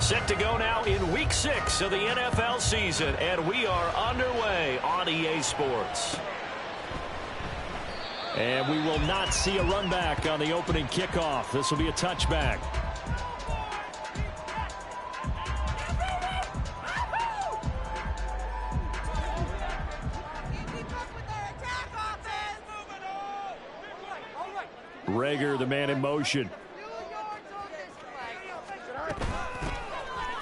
Set to go now in Week 6 of the NFL season, and we are underway on EA Sports. And we will not see a run back on the opening kickoff. This will be a touchback. Rager, the man in motion.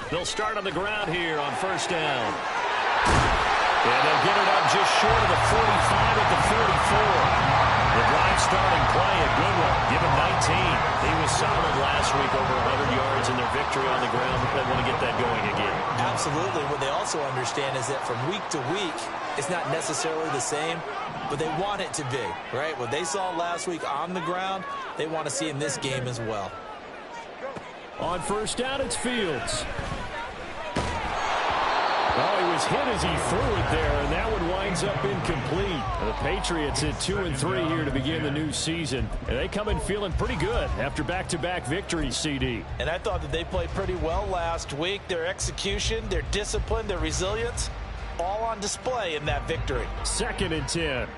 They'll start on the ground here on first down. And they'll get it up just short of the 45 at the 44. The drive starting play, a good one. Give him 19. He was solid last week, over 100 yards in their victory on the ground. They want to get that going again. Absolutely. What they also understand is that from week to week, it's not necessarily the same, but they want it to be, right? What they saw last week on the ground, they want to see in this game as well. On first down, it's Fields. Oh, he was hit as he threw it there, and that one winds up incomplete. The Patriots at 2-3 here to begin the new season, and they come in feeling pretty good after back-to-back victories, CD. And I thought that they played pretty well last week. Their execution, their discipline, their resilience, all on display in that victory. 2nd and 10.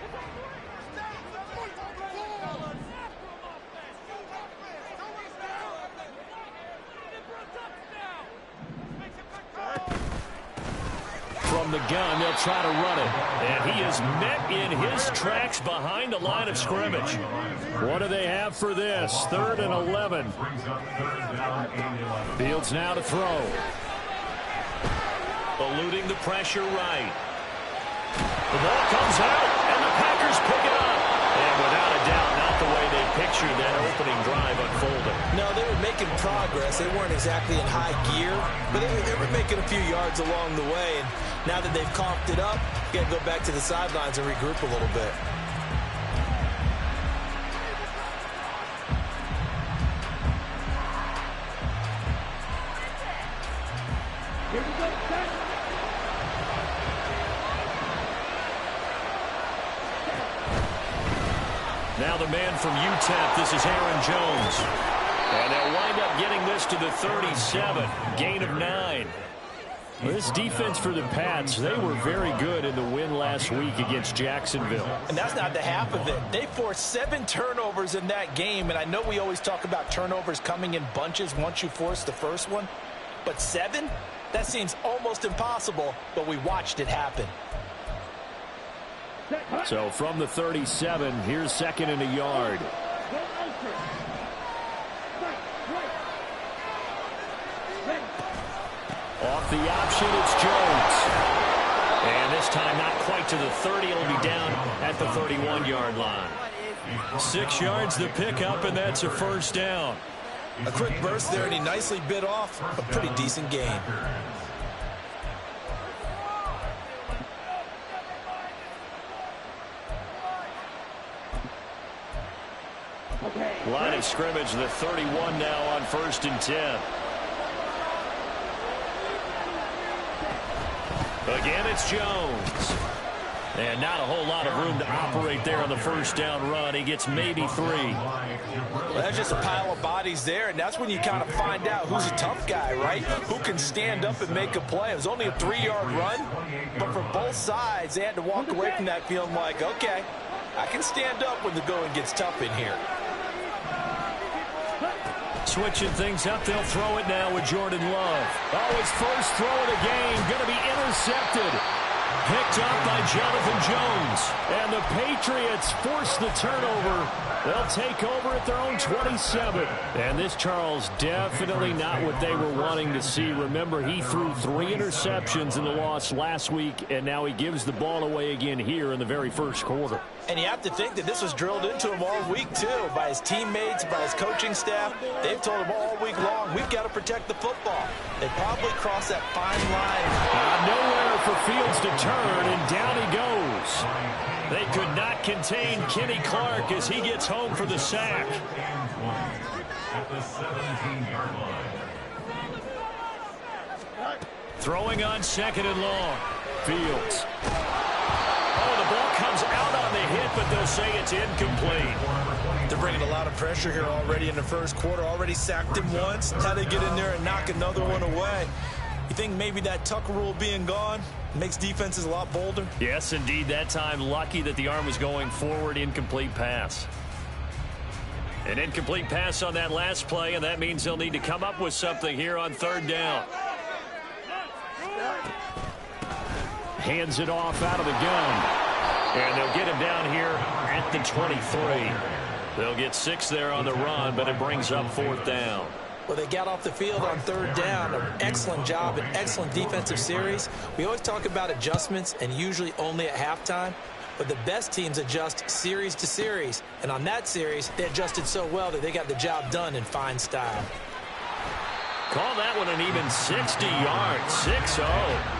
From the gun, they'll try to run it. And he is met in his tracks behind the line of scrimmage. What do they have for this? 3rd and 11. Fields now to throw. Eluding the pressure right. The ball comes out, and the Packers pick it up. And without a doubt, not the way they pictured that opening drive unfolding. No, they were making progress. They weren't exactly in high gear, but they were making a few yards along the way. And now that they've coughed it up, you got to go back to the sidelines and regroup a little bit. Here we go, set. Now the man from UTEP, this is Aaron Jones. And they'll wind up getting this to the 37, gain of 9. This defense for the Pats, they were very good in the win last week against Jacksonville. And that's not the half of it. They forced 7 turnovers in that game, and I know we always talk about turnovers coming in bunches once you force the first one, but 7? That seems almost impossible, but we watched it happen. So from the 37, here's 2nd and a yard. Off the option, it's Jones. And this time not quite to the 30. It'll be down at the 31-yard line. 6 yards the pickup, and that's a first down. A quick burst there, and he nicely bit off a pretty decent gain. Line of scrimmage, the 31 now on 1st and 10. Again, it's Jones. And not a whole lot of room to operate there on the first down run. He gets maybe 3. Well, that's just a pile of bodies there, and that's when you kind of find out who's a tough guy, right? Who can stand up and make a play. It was only a 3-yard run, but for both sides, they had to walk away from that feeling like, okay, I can stand up when the going gets tough in here. Switching things up, they'll throw it now with Jordan Love. Oh, his first throw of the game, going to be intercepted. Picked up by Jonathan Jones. And the Patriots force the turnover. They'll take over at their own 27. And this, Charles, definitely not what they were wanting to see. Remember, he threw 3 interceptions in the loss last week, and now he gives the ball away again here in the very first quarter. And you have to think that this was drilled into him all week, too, by his teammates, by his coaching staff. They've told him all week long, we've got to protect the football. They probably crossed that fine line. Nowhere for Fields to turn, and down he goes. They could not contain Kenny Clark as he gets home for the sack. Throwing on 2nd and long. Fields. Oh, the ball comes out on the hit, but they'll say it's incomplete. They're bringing a lot of pressure here already in the first quarter. Already sacked him once. How they get in there and knock another one away. You think maybe that Tucker rule being gone makes defenses a lot bolder? Yes, indeed. That time, lucky that the arm was going forward. Incomplete pass. An incomplete pass on that last play, and that means they'll need to come up with something here on third down. Hands it off out of the gun. And they'll get him down here at the 23. They'll get 6 there on the run, but it brings up fourth down. Well, they got off the field on third down. An excellent job, an excellent defensive series. We always talk about adjustments, and usually only at halftime. But the best teams adjust series to series. And on that series, they adjusted so well that they got the job done in fine style. Call that one an even 60 yards, 6-0.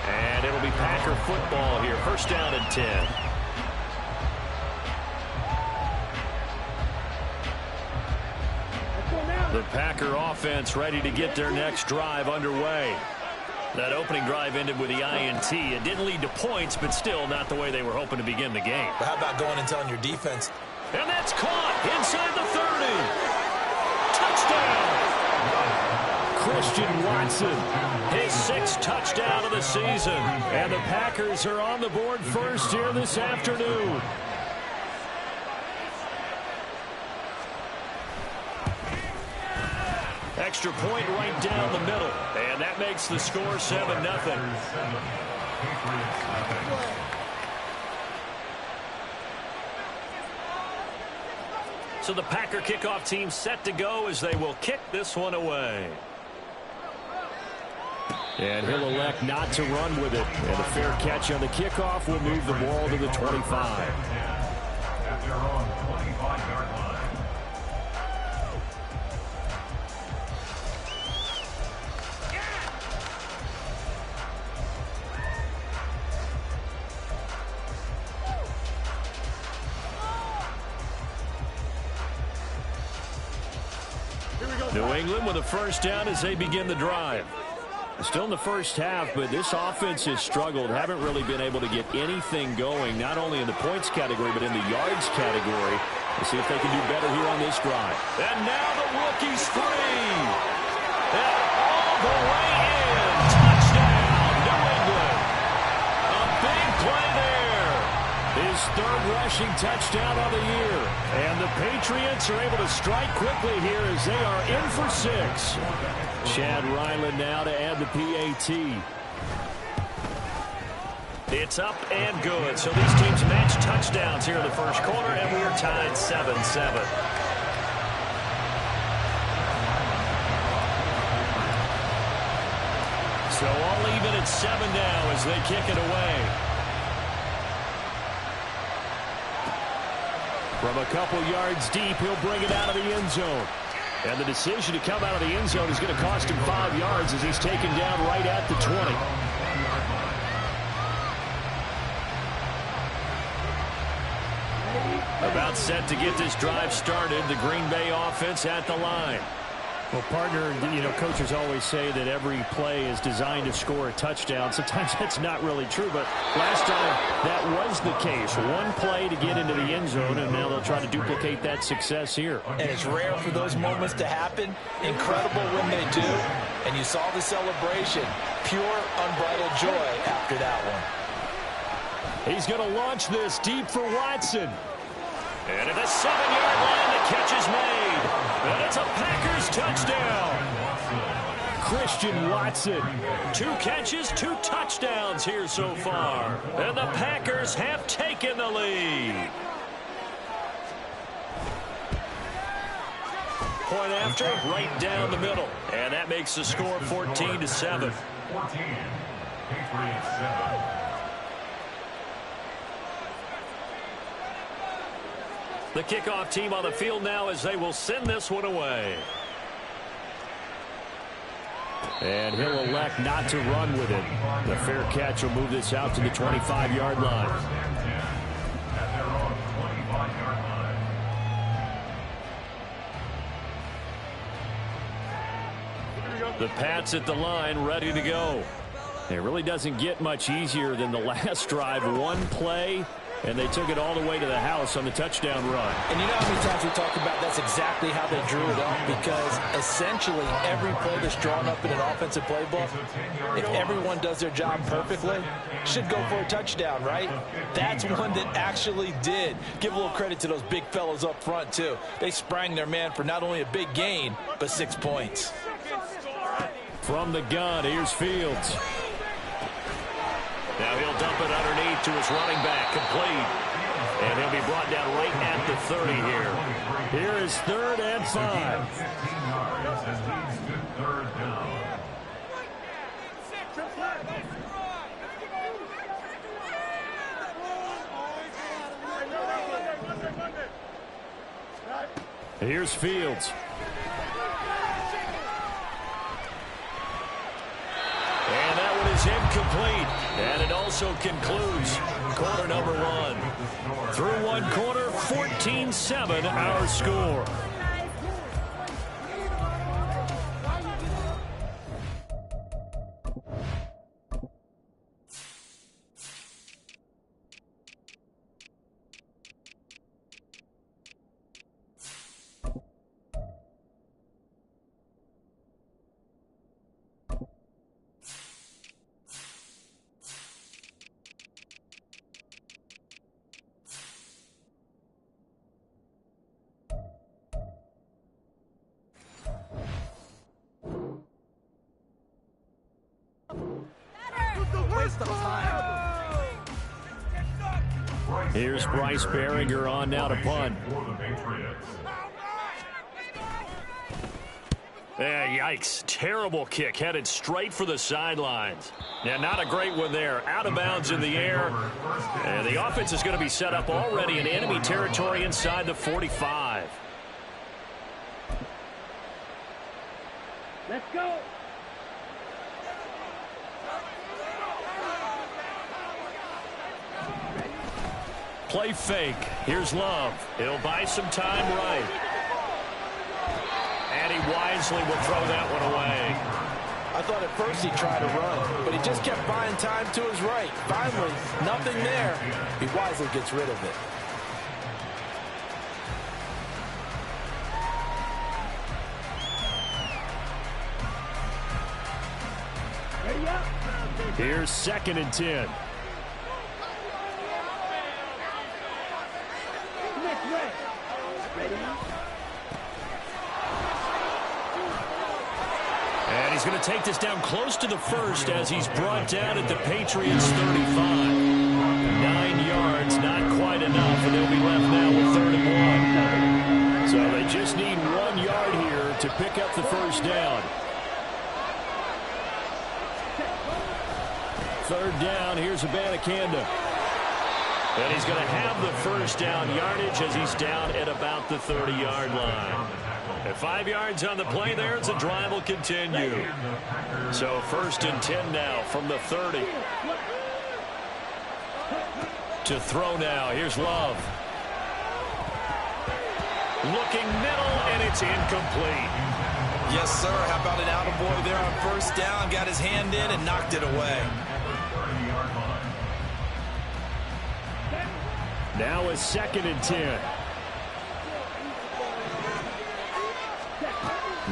And it'll be Packer football here. First down and 10. The Packer offense ready to get their next drive underway. That opening drive ended with the INT. It didn't lead to points, but still not the way they were hoping to begin the game. But how about going and telling your defense? And that's caught inside the 30. Touchdown! Christian Watson, his 6th touchdown of the season. And the Packers are on the board first here this afternoon. Extra point right down the middle. And that makes the score 7-0. So the Packer kickoff team set to go as they will kick this one away. And he'll elect not to run with it. And a fair catch on the kickoff will move the ball to the 25. New England with a first down as they begin the drive. Still in the first half, but this offense has struggled. Haven't really been able to get anything going, not only in the points category, but in the yards category. We'll see if they can do better here on this drive. And now the rookie's free. And all the way in. Touchdown, New England. A big play there. His 3rd rushing touchdown of the year. And the Patriots are able to strike quickly here as they are in for 6. Chad Ryland now to add the PAT. It's up and good. So these teams match touchdowns here in the first quarter, and we're tied 7-7. So all even at 7 now as they kick it away. From a couple yards deep, he'll bring it out of the end zone. And the decision to come out of the end zone is going to cost him 5 yards as he's taken down right at the 20. About set to get this drive started. The Green Bay offense at the line. Well, partner, coaches always say that every play is designed to score a touchdown. Sometimes that's not really true, but last time that was the case. One play to get into the end zone, and now they'll try to duplicate that success here. And it's rare for those moments to happen. Incredible when they do. And you saw the celebration. Pure, unbridled joy after that one. He's going to launch this deep for Watson. And at the 7-yard line, the catch is made. And it's a Packers touchdown. Christian Watson. 2 catches, 2 touchdowns here so far. And the Packers have taken the lead. Point after, right down the middle. And that makes the score 14-7. 14. Patriots 7. The kickoff team on the field now as they will send this one away. And he'll elect not to run with it. The fair catch will move this out to the 25-yard line. The Pats at the line, ready to go. It really doesn't get much easier than the last drive. One play, And they took it all the way to the house on the touchdown run. And you know how many times we talk about that's exactly how they drew it up, because essentially every play that's drawn up in an offensive playbook, if everyone does their job perfectly, should go for a touchdown, right? That's one that actually did. Give a little credit to those big fellows up front, too. They sprang their man for not only a big gain, but 6 points. From the gun, here's Fields. Now he'll dump it underneath to his running back, complete. And he'll be brought down right at the 30 here. Here is 3rd and 5. Here's Fields. And that one is incomplete. And it also concludes quarter number 1. Through one quarter, 14-7 our score. Here's Bryce Baringer on now to punt. Yikes. Terrible kick headed straight for the sidelines. Yeah, not a great one there. Out of bounds in the air. And the offense is going to be set up already in enemy territory inside the 45. Let's go. Play fake. Here's Love. He'll buy some time right. And he wisely will throw that one away. I thought at first he tried to run, but he just kept buying time to his right. Finally, nothing there. He wisely gets rid of it. Here's 2nd and 10. And he's going to take this down close to the first as he's brought down at the Patriots 35. 9 yards, not quite enough, and they'll be left now with 3rd and 1. So they just need 1 yard here to pick up the first down. 3rd down, here's Abanikanda. And he's going to have the first down yardage as he's down at about the 30-yard line. At 5 yards on the play there, the drive will continue. So 1st and 10 now from the 30. To throw now, here's Love. Looking middle, and it's incomplete. Yes, sir. How about an attaboy there on 1st down? Got his hand in and knocked it away. Now a 2nd and 10.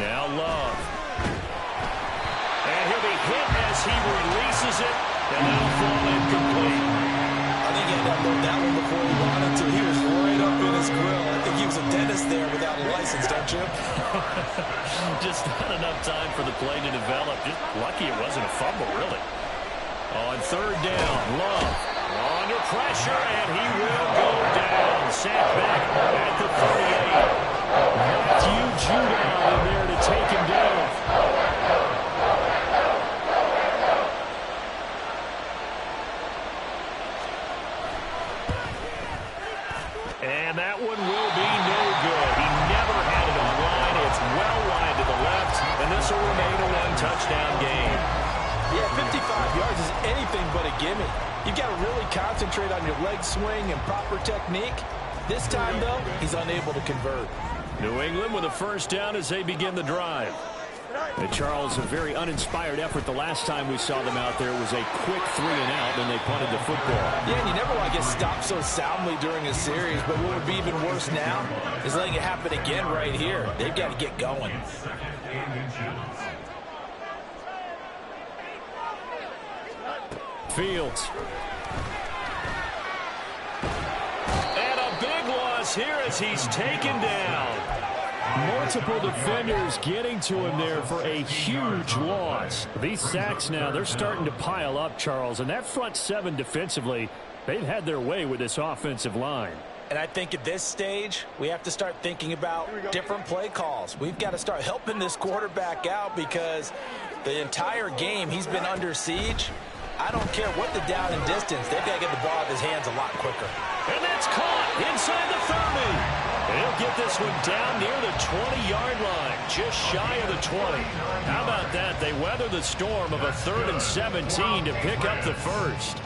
Now Love. And he'll be hit as he releases it, and that'll fall incomplete. I think he had to unload that one before he wanted to. He was right up in his grill. I think he was a dentist there without a license, don't you? Just not enough time for the play to develop. Just lucky it wasn't a fumble, really. On 3rd down, Love under pressure, and he will go down. Sacked back at the 38. Matthew Judon in there to take him down. And that one will be no good. He never had it on line. It's well wide to the left, and this will remain a one-touchdown game. Yeah, 55 yards is anything but a gimme. You've got to really concentrate on your leg swing and proper technique. This time, though, he's unable to convert. New England with a first down as they begin the drive. And Charles, a very uninspired effort the last time we saw them out there. Was a quick 3-and-out, and they punted the football. Yeah, and you never want to get stopped so soundly during a series, but what would be even worse now is letting it happen again right here. They've got to get going. Fields. And a big loss here as he's taken down. Multiple defenders getting to him there for a huge loss. These sacks now, they're starting to pile up, Charles. And that front seven defensively, they've had their way with this offensive line. And I think at this stage, we have to start thinking about different play calls. We've got to start helping this quarterback out because the entire game he's been under siege. I don't care what the down and distance. They've got to get the ball out of his hands a lot quicker. And that's caught inside the 30. And he'll get this one down near the 20-yard line, just shy of the 20. How about that? They weather the storm of a 3rd and 17 to pick up the first.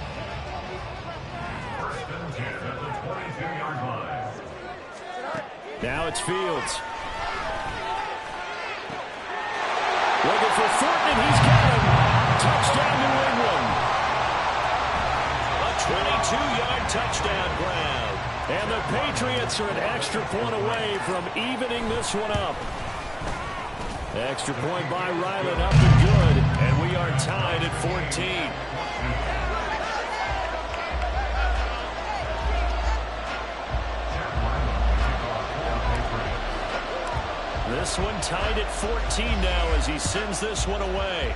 Now it's Fields. Looking for Thornton, and he's got him. Touchdown, New England. A 22-yard touchdown grab. And the Patriots are an extra point away from evening this one up. Extra point by Ryland, up and good. And we are tied at 14. This one tied at 14 now as he sends this one away.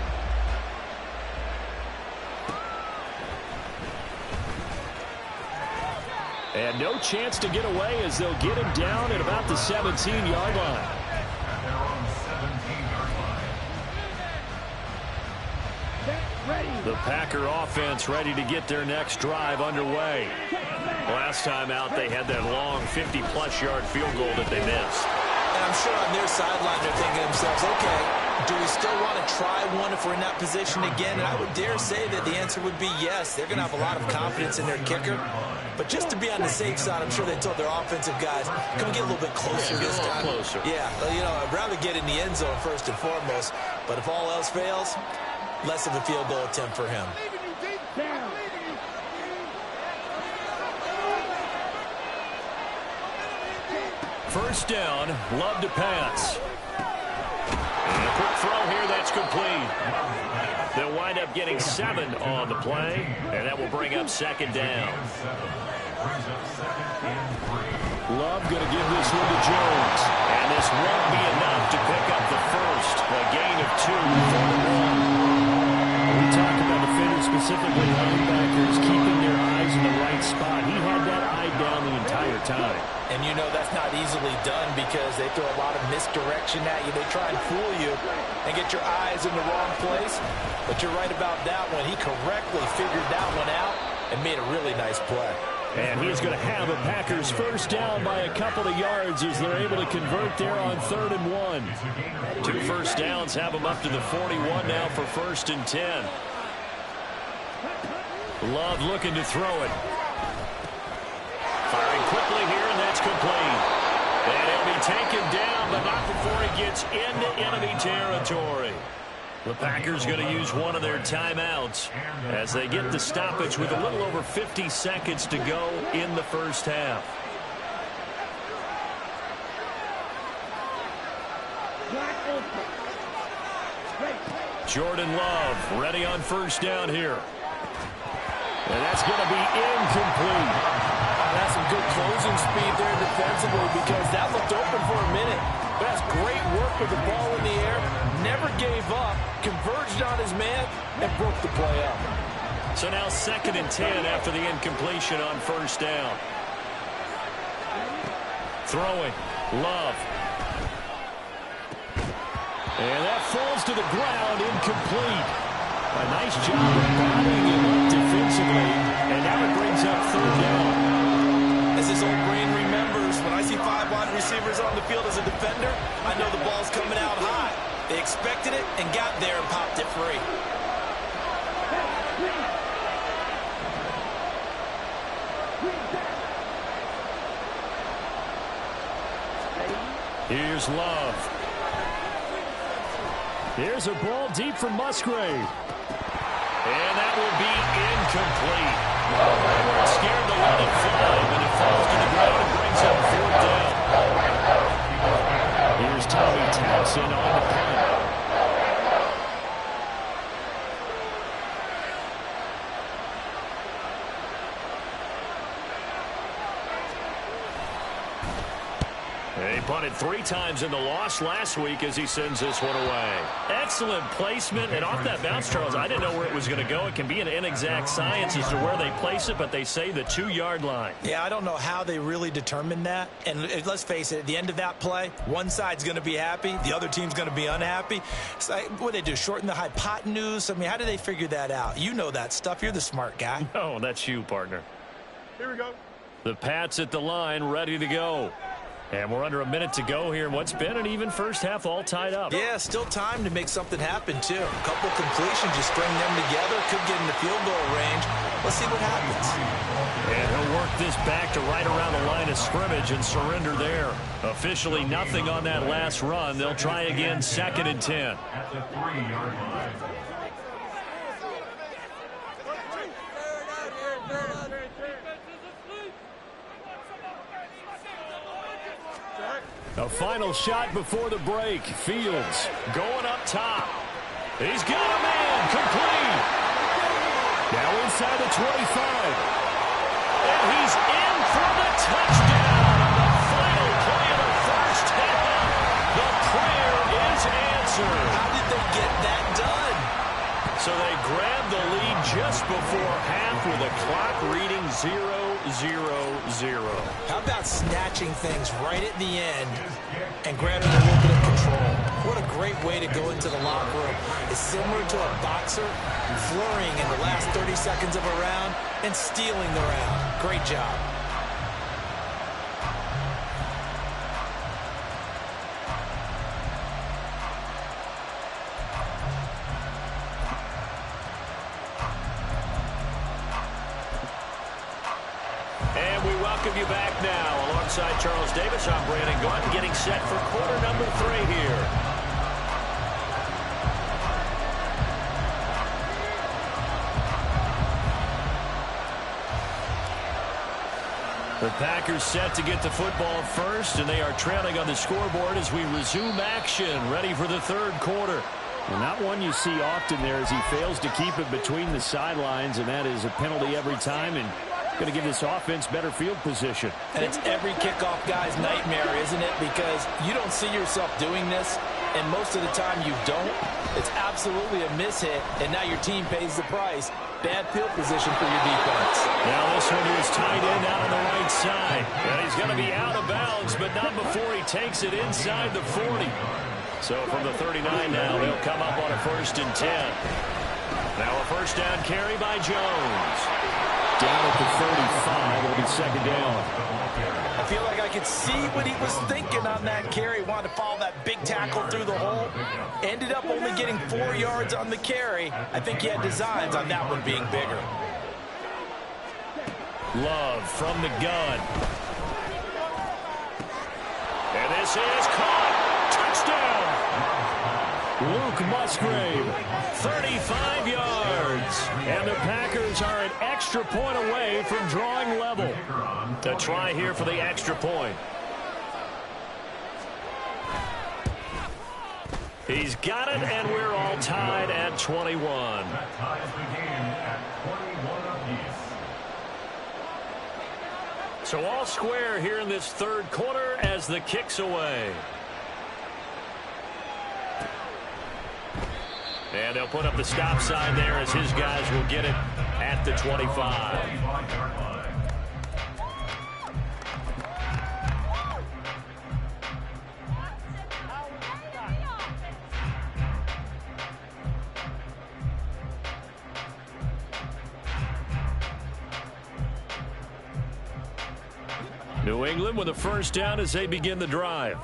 And no chance to get away as they'll get him down at about the 17-yard line. The Packer offense ready to get their next drive underway. Last time out, they had that long 50-plus yard field goal that they missed. And I'm sure on their sideline they're thinking to themselves, okay, do we still want to try one if we're in that position again? And I would dare say that the answer would be yes. They're going to have a lot of confidence in their kicker. But just to be on the safe side, I'm sure they told their offensive guys, can we get a little bit closer this time? Closer. Yeah, you know, I'd rather get in the end zone first and foremost. But if all else fails, less of a field goal attempt for him. First down, Love to pass. And a quick throw here, that's complete. They'll wind up getting 7 on the play, and that will bring up second down. Love going to give this one to Jones. And this won't be enough to pick up the first. A gain of 2 for the run. We talked about defenders, specifically linebackers, keeping their eyes in the right spot. He had that eye down the entire time. And you know that's not easily done because they throw a lot of misdirection at you. They try and fool you and get your eyes in the wrong place. But you're right about that one. He correctly figured that one out and made a really nice play. And he's going to have a Packers first down by a couple of yards as they're able to convert there on 3rd and 1. 2 first downs have them up to the 41 now for 1st and 10. Love looking to throw it. Firing quickly here, and that's complete. And he'll be taken down, but not before he gets into enemy territory. The Packers going to use one of their timeouts as they get the stoppage with a little over 50 seconds to go in the first half. Jordan Love ready on first down here. And that's going to be incomplete. That's some good closing speed there defensively because that looked open for a minute. But that's great work with the ball in the air. Never gave up, converged on his man, and broke the play up. So now 2nd and 10 after the incompletion on first down. Throwing. Love. And that falls to the ground, incomplete. A nice job of bounding him up defensively, and now it brings up 3rd down. As his old brain remembers, when I see 5 wide receivers on the field as a defender, I know the ball's coming out high. They expected it and got there and popped it free. Here's Love. Here's a ball deep from Musgrave. And that will be incomplete. They weren't scared to let it fly, but it falls to the ground and brings up 4th down. Here's Tommy Townsend on the punt. He punted 3 times in the loss last week as he sends this one away. Excellent placement, and off that bounce, Charles, I didn't know where it was going to go. It can be an inexact science as to where they place it, but they say the 2-yard line. Yeah, I don't know how they really determined that. And let's face it, at the end of that play, one side's going to be happy, the other team's going to be unhappy. It's like, what do they do, shorten the hypotenuse? I mean, how do they figure that out? You know that stuff. You're the smart guy. No, that's you, partner. Here we go. The Pats at the line, ready to go. And we're under a minute to go here in what's been an even first half, all tied up. Yeah, still time to make something happen, too. A couple completions, just string them together. Could get in the field goal range. Let's see what happens. And he'll work this back to right around the line of scrimmage and surrender there. Officially nothing on that last run. They'll try again, 2nd and 10. At the 3-yard line. A final shot before the break. Fields going up top. He's got a man. Complete. Now inside the 25. And he's in for the touchdown on the final play of the first half. The prayer is answered. How did they get that done? So they grabbed the lead just before half with a clock reading 0-0-0. How about snatching things right at the end and grabbing a little bit of control? What a great way to go into the locker room. It's similar to a boxer flurrying in the last 30 seconds of a round and stealing the round. Great job. And we welcome you back now. Alongside Charles Davis, I'm Brandon Gaudin, getting set for quarter number 3 here. The Packers set to get the football first, and they are trailing on the scoreboard as we resume action, ready for the 3rd quarter. Well, not one you see often there as he fails to keep it between the sidelines, and that is a penalty every time, and going to give this offense better field position. And it's every kickoff guy's nightmare, isn't it? Because you don't see yourself doing this, and most of the time you don't. It's absolutely a mishit, and now your team pays the price. Bad field position for your defense. Now this one is tight end out on the right side. And he's going to be out of bounds, but not before he takes it inside the 40. So from the 39 now, they'll come up on a 1st and 10. Now a first down carry by Jones. Down at the 35, it'll be 2nd down. I feel like I could see what he was thinking on that carry. Wanted to follow that big tackle through the hole. Ended up only getting 4 yards on the carry. I think he had designs on that one being bigger. Love from the gun. And this is caught. Touchdown. Luke Musgrave, 35 yards. And the Packers are an extra point away from drawing level. A try here for the extra point. He's got it, and we're all tied at 21. That ties the game at 21 apiece. So all square here in this 3rd quarter as the kick's away. And they'll put up the stop sign there as his guys will get it at the 25. New England with a first down as they begin the drive.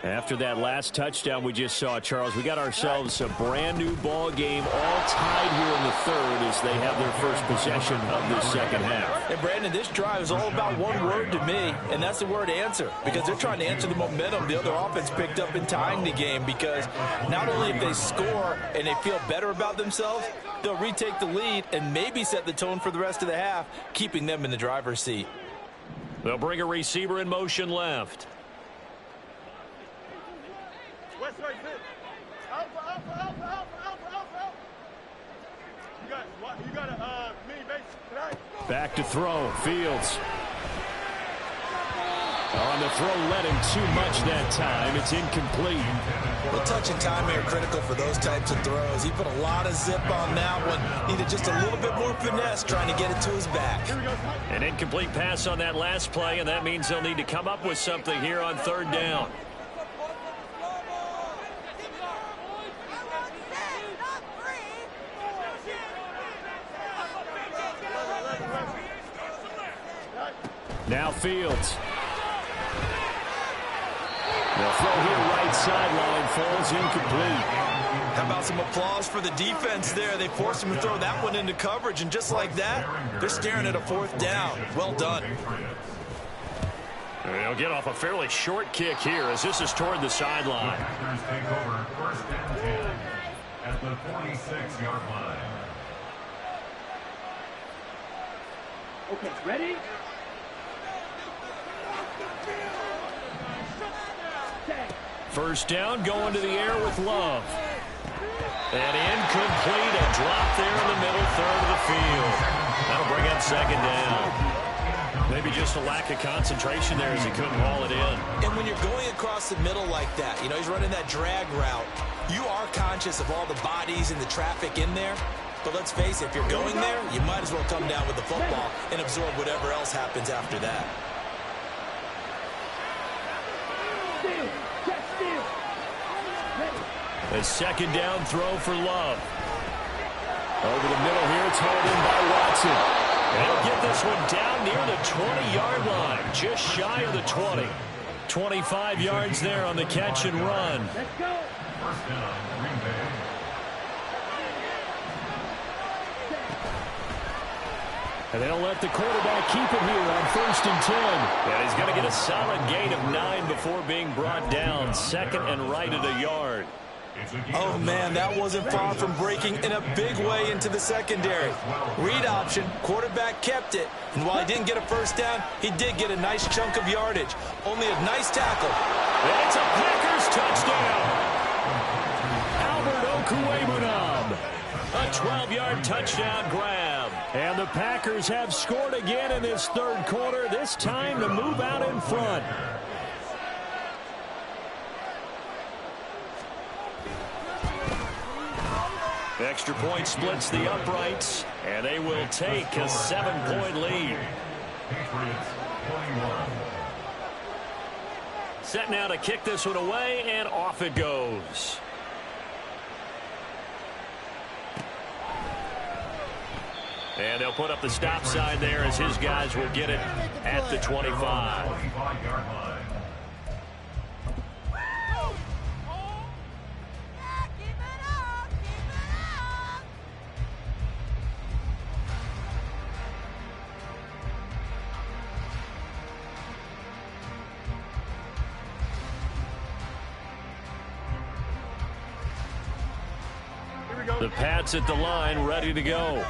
After that last touchdown we just saw, Charles, we got ourselves a brand new ball game, all tied here in the third as they have their first possession of the second half. And Brandon, this drive is all about one word to me, and that's the word answer, because they're trying to answer the momentum the other offense picked up in tying the game, because not only if they score and they feel better about themselves, they'll retake the lead and maybe set the tone for the rest of the half, keeping them in the driver's seat. They'll bring a receiver in motion left. Back to throw. Fields. On the throw, led him too much that time. It's incomplete. Well, touch and timing are critical for those types of throws. He put a lot of zip on that one. Needed just a little bit more finesse trying to get it to his back. An incomplete pass on that last play, and that means they'll need to come up with something here on third down. Now Fields. The throw here right sideline falls incomplete. How about some applause for the defense there? They forced him to throw that one into coverage, and just like that, they're staring at a fourth down. Well done. They'll get off a fairly short kick here as this is toward the sideline. Take over first and 10 at the 46-yard line. Okay, ready? First down, going to the air with Love. And incomplete, a drop there in the middle third of the field. That'll bring up second down. Maybe just a lack of concentration there as he couldn't haul it in. And when you're going across the middle like that, you know, he's running that drag route, you are conscious of all the bodies and the traffic in there. But let's face it, if you're going there, you might as well come down with the football and absorb whatever else happens after that. A second down throw for Love. Over the middle here, it's hauled in by Watson. And he'll get this one down near the 20-yard line, just shy of the 20. 25 yards there on the catch and run. Let's go. First down, Green Bay. And they'll let the quarterback keep it here on first and 10. And he's going to get a solid gain of 9 before being brought down. Second and right at a yard. Oh, man, that wasn't far from breaking in a big way into the secondary. Read option, quarterback kept it, and while he didn't get a first down, he did get a nice chunk of yardage. Only a nice tackle. And it's a Packers touchdown. Albert Okwuegbunam. A 12-yard touchdown grab. And the Packers have scored again in this third quarter, this time to move out in front. Extra point splits the uprights, and they will take a 7-point lead. Patriots 21. Set now to kick this one away, and off it goes. And they'll put up the stop sign there as his guys will get it at the 25. 25-yard line. The Pats at the line, ready to go.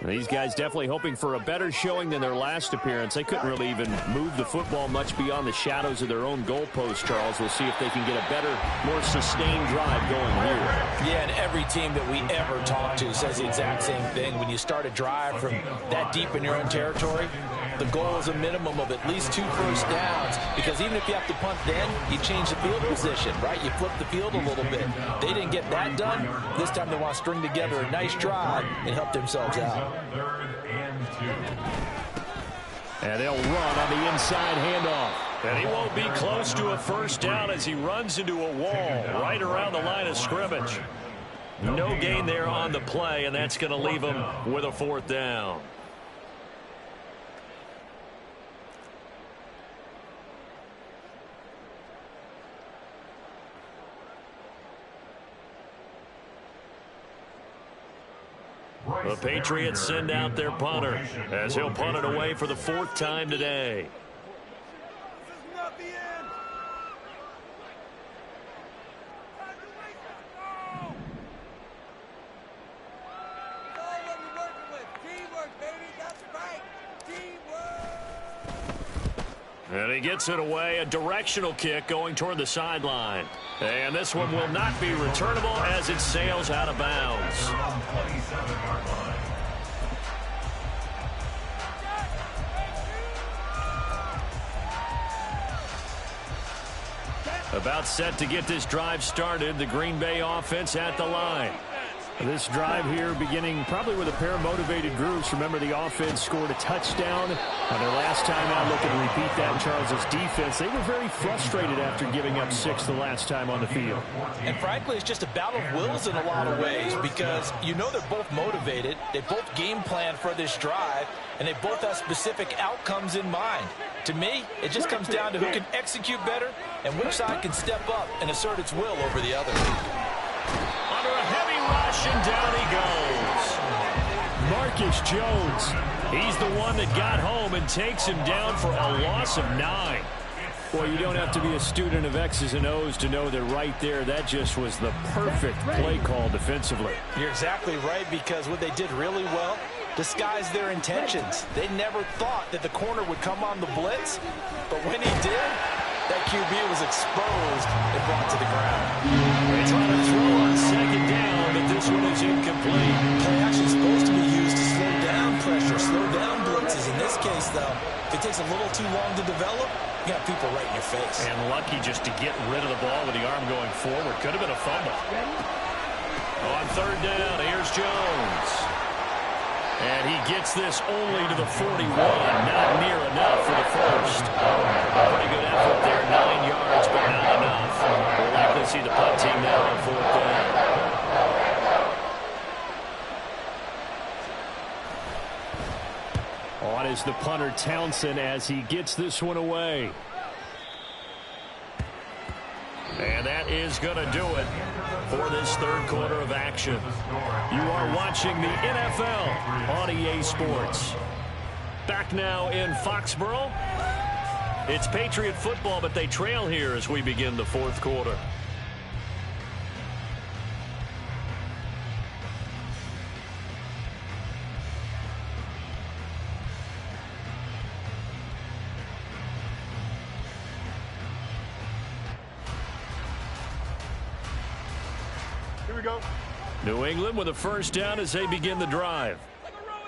These guys definitely hoping for a better showing than their last appearance. They couldn't really even move the football much beyond the shadows of their own goalpost, Charles. We'll see if they can get a better, more sustained drive going here. Yeah, and every team that we ever talk to says the exact same thing. When you start a drive from that deep in your own territory, the goal is a minimum of at least 2 first downs, because even if you have to punt then, you change the field position, right? You flip the field a little bit. They didn't get that done. This time they want to string together a nice drive and help themselves out. Third and 2. And they'll run on the inside handoff. And he won't be close to a first down as he runs into a wall right around the line of scrimmage. No gain there on the play, and that's going to leave him with a fourth down. The Patriots send out their punter as he'll punt it away for the 4th time today. And he gets it away, a directional kick going toward the sideline. And this one will not be returnable as it sails out of bounds. About set to get this drive started, the Green Bay offense at the line. This drive here beginning probably with a pair of motivated groups. Remember, the offense scored a touchdown on their last time out. Looking to repeat that. Charles' defense, they were very frustrated after giving up 6 the last time on the field. And frankly, it's just a battle of wills in a lot of ways because you know they're both motivated. They both game plan for this drive, and they both have specific outcomes in mind. To me, it just comes down to who can execute better and which side can step up and assert its will over the other. Under a heavy rush, and down he goes. Marcus Jones, he's the one that got home and takes him down for a loss of 9. Boy, you don't have to be a student of X's and O's to know that right there, that just was the perfect play call defensively. You're exactly right, because what they did really well, disguised their intentions. They never thought that the corner would come on the blitz, but when he did, that QB was exposed and brought to the ground. They try to throw on 2nd down, but this one is incomplete. Play action is supposed to be used to slow down pressure, slow down blitzes. In this case, though, if it takes a little too long to develop, you got people right in your face. And lucky just to get rid of the ball with the arm going forward. Could have been a fumble. On 3rd down, here's Jones. And he gets this only to the 41. Not near enough for the first. Pretty good effort there. 9 yards, but not enough. We'll likely see the punt team now on 4th down. On is the punter Townsend as he gets this one away. And that is going to do it for this 3rd quarter of action. You are watching the NFL on EA Sports. Back now in Foxborough. It's Patriot football, but they trail here as we begin the 4th quarter. New England with a 1st down as they begin the drive.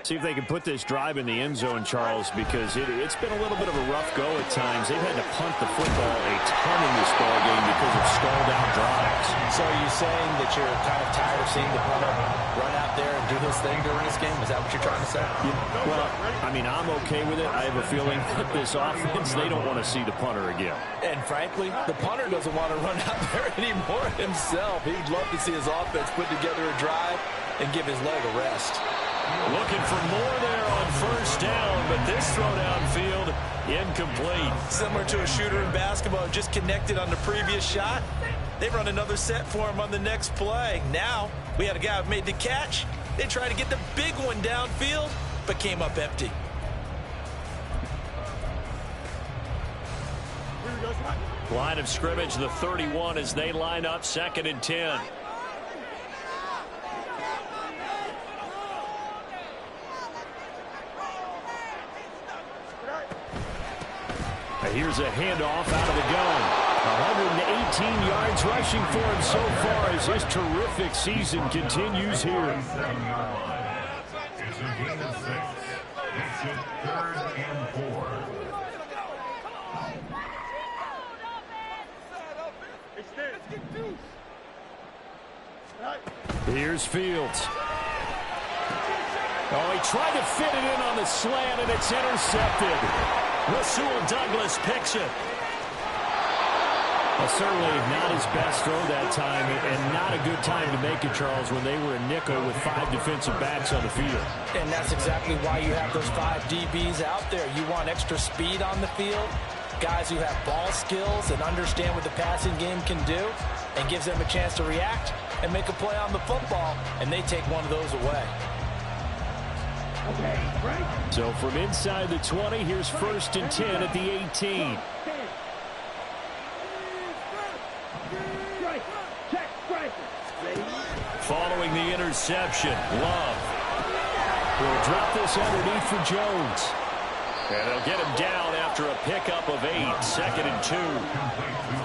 See if they can put this drive in the end zone, Charles, because it's been a little bit of a rough go at times. They've had to punt the football a ton in this ball game because of stalled out drives. So are you saying that you're kind of tired of seeing the punter run out there and do this thing during this game? Is that what you're trying to say? Yeah, well, I mean, I'm okay with it. I have a feeling that this offense, they don't want to see the punter again. And frankly, the punter doesn't want to run out there anymore himself. He'd love to see his offense put together a drive and give his leg a rest. Looking for more there on 1st down, but this throw downfield incomplete. Similar to a shooter in basketball, just connected on the previous shot. They run another set for him on the next play. Now, we had a guy who made the catch. They tried to get the big one downfield, but came up empty. Line of scrimmage, the 31 as they line up 2nd and 10. Here's a handoff out of the gun. 118 yards rushing for him so far as his terrific season continues here. It's a gain of 6. It's a 3rd and 4. Here's Fields. Oh, he tried to fit it in on the slant, and it's intercepted. Rasul Douglas picks it. Well, certainly not his best throw that time, and not a good time to make it, Charles, when they were a nickel with 5 defensive backs on the field. And that's exactly why you have those 5 DBs out there. You want extra speed on the field, guys who have ball skills and understand what the passing game can do, and gives them a chance to react and make a play on the football, and they take one of those away. So from inside the 20, here's 1st and 10 at the 18. Following the interception, Love will drop this underneath for Jones. And they'll get him down after a pickup of 8, 2nd and 2.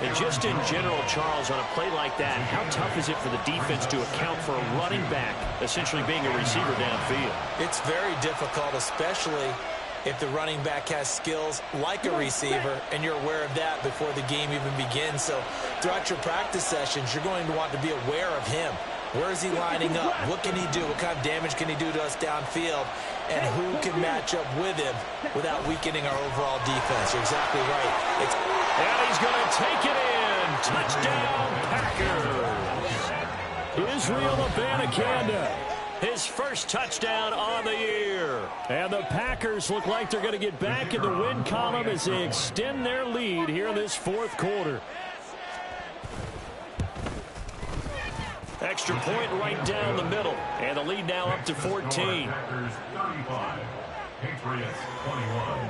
And just in general, Charles, on a play like that, how tough is it for the defense to account for a running back essentially being a receiver downfield? It's very difficult, especially if the running back has skills like a receiver, and you're aware of that before the game even begins. So throughout your practice sessions, you're going to want to be aware of him. Where is he lining up? What can he do? What kind of damage can he do to us downfield? And who can match up with him without weakening our overall defense? You're exactly right. And he's going to take it in. Touchdown, Packers. Israel Abanikanda, his first touchdown on the year. And the Packers look like they're going to get back in the win column as they extend their lead here in this 4th quarter. Extra point right down the middle. And the lead now up to 14. Packers 35, Patriots 21.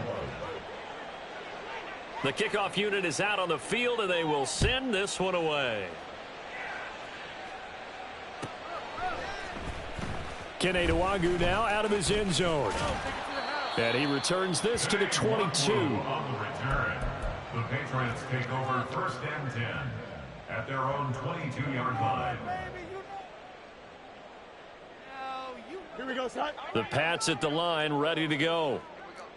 The kickoff unit is out on the field, and they will send this one away. Kene Nwangwu now out of his end zone. And he returns this to the 22. On the return, the Patriots take over 1st and 10 at their own 22-yard line. Here we go, son. The Pats at the line, ready to go.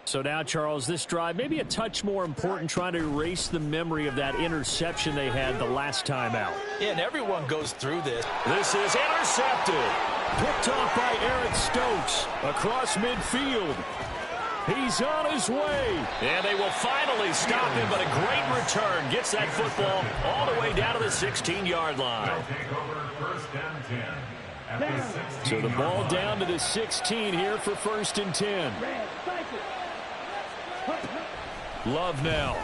So now, Charles, this drive maybe a touch more important, trying to erase the memory of that interception they had the last time out. Yeah, and everyone goes through this. This is intercepted. Picked off by Eric Stokes across midfield. He's on his way. And they will finally stop him, but a great return. Gets that football all the way down to the 16-yard line. They'll take over 1st and 10 at the 16. So the ball down to the 16 here for 1st and 10. Love now.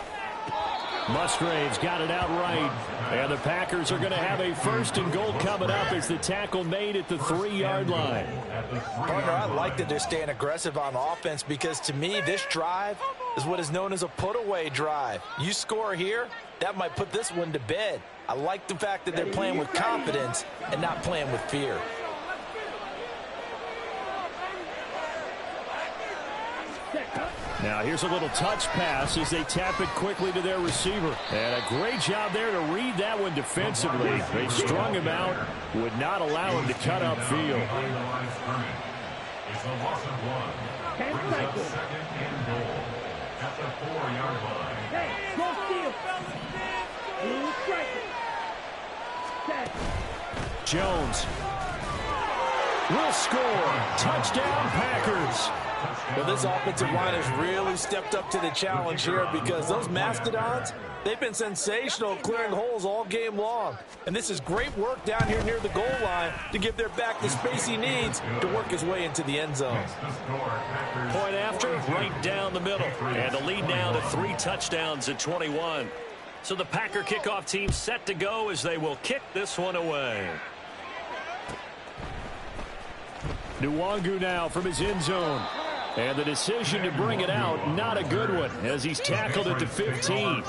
Musgraves got it out right. And the Packers are going to have a 1st and goal coming up as the tackle made at the 3-yard line. Partner, I like that they're staying aggressive on offense because, to me, this drive is what is known as a put-away drive. You score here, that might put this one to bed. I like the fact that they're playing with confidence and not playing with fear. Now here's a little touch pass as they tap it quickly to their receiver. And a great job there to read that one defensively. They strung him out, would not allow him to cut upfield. It's a loss of 1. Brings up 2nd and goal at the 4-yard line. Hey, no steal. Jones will score. Touchdown, Packers. Well, this offensive line has really stepped up to the challenge here because those Mastodons, they've been sensational clearing holes all game long. And this is great work down here near the goal line to give their back the space he needs to work his way into the end zone. Point after, right down the middle. And the lead now to 3 touchdowns at 21. So the Packer kickoff team set to go as they will kick this one away. Nwangwu now from his end zone. And the decision to bring it out, not a good one, as he's tackled at the 15.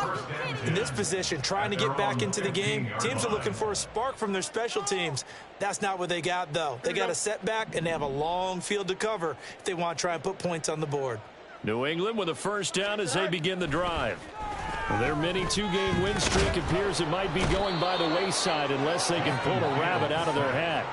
In this position, trying to get back into the game, teams are looking for a spark from their special teams. That's not what they got, though. They got a setback, and they have a long field to cover if they want to try and put points on the board. New England with a 1st down as they begin the drive. Well, their mini 2-game win streak appears it might be going by the wayside unless they can pull a rabbit out of their hat.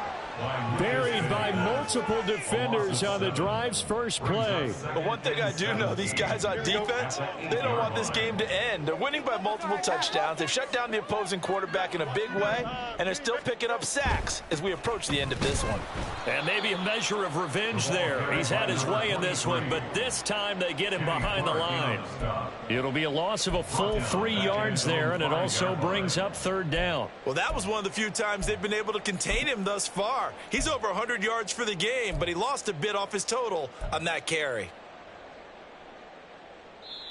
Buried by multiple defenders on the drive's first play. But one thing I do know, these guys on defense, they don't want this game to end. They're winning by multiple touchdowns. They've shut down the opposing quarterback in a big way, and they're still picking up sacks as we approach the end of this one. And maybe a measure of revenge there. He's had his way in this one, but this time they get him behind the line. It'll be a loss of a full 3 yards there, and it also brings up 3rd down. Well, that was one of the few times they've been able to contain him thus far. He's over 100 yards for the game, but he lost a bit off his total on that carry.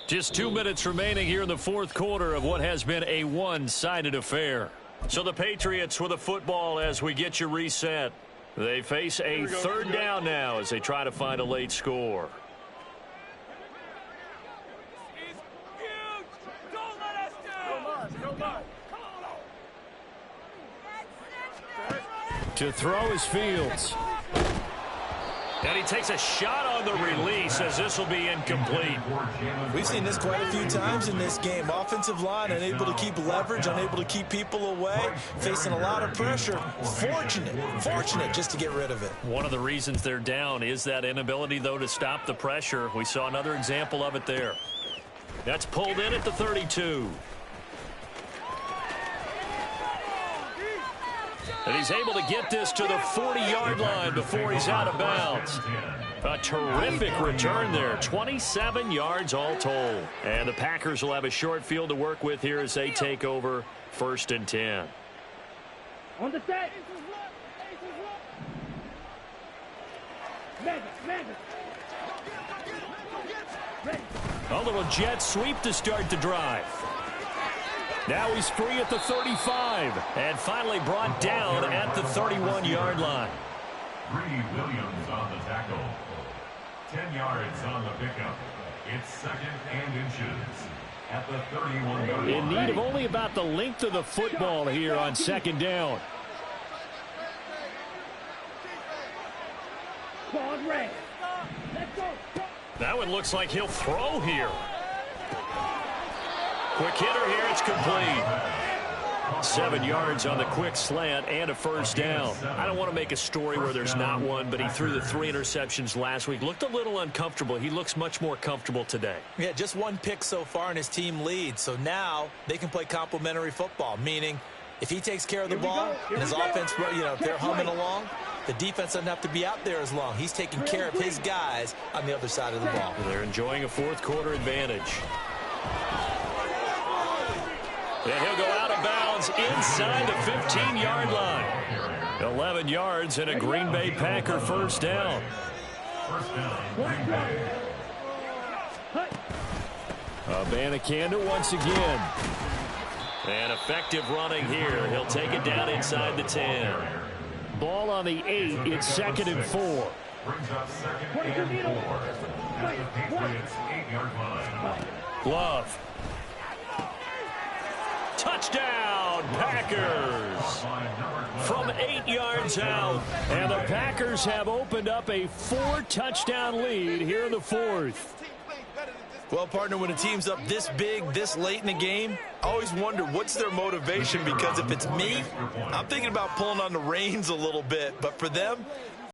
Just 2 minutes remaining here in the 4th quarter of what has been a one-sided affair. So the Patriots with a football as we get you reset. They face a third down now as they try to find a late score. To throw is Fields. And he takes a shot on the release as this will be incomplete. We've seen this quite a few times in this game. Offensive line unable to keep leverage, unable to keep people away, facing a lot of pressure. Fortunate just to get rid of it. One of the reasons they're down is that inability, though, to stop the pressure. We saw another example of it there. That's pulled in at the 32. And he's able to get this to the 40-yard line before he's out of bounds. A terrific return there. 27 yards all told. And the Packers will have a short field to work with here as they take over 1st and 10. On the set. A little jet sweep to start the drive. Now he's free at the 35. And finally brought down at the 31-yard line. Greedy Williams on the tackle. 10 yards on the pickup. It's 2nd and inches at the 31-yard line. In need of only about the length of the football here on 2nd down. That one looks like he'll throw here. Quick hitter here, it's complete. 7 yards on the quick slant and a 1st down. I don't want to make a story where there's not one, but he threw the 3 interceptions last week. Looked a little uncomfortable. He looks much more comfortable today. Yeah, just 1 pick so far and his team leads. So now they can play complementary football, meaning if he takes care of the ball and his offense, if they're humming along, the defense doesn't have to be out there as long. He's taking care of his guys on the other side of the ball. They're enjoying a 4th quarter advantage. And he'll go out of bounds inside the 15-yard line. 11 yards and a Green Bay Packer 1st down. Abanikanda once again. And effective running here. He'll take it down inside the 10. Ball on the 8. It's 2nd and 4. Brings up 2nd and 4 at the Patriots' 8-yard line. Glove. Touchdown, Packers. From 8 yards out. And the Packers have opened up a 4-touchdown lead here in the 4th. Well, partner, when a team's up this big, this late in the game, I always wonder what's their motivation, because if it's me, I'm thinking about pulling on the reins a little bit. But for them,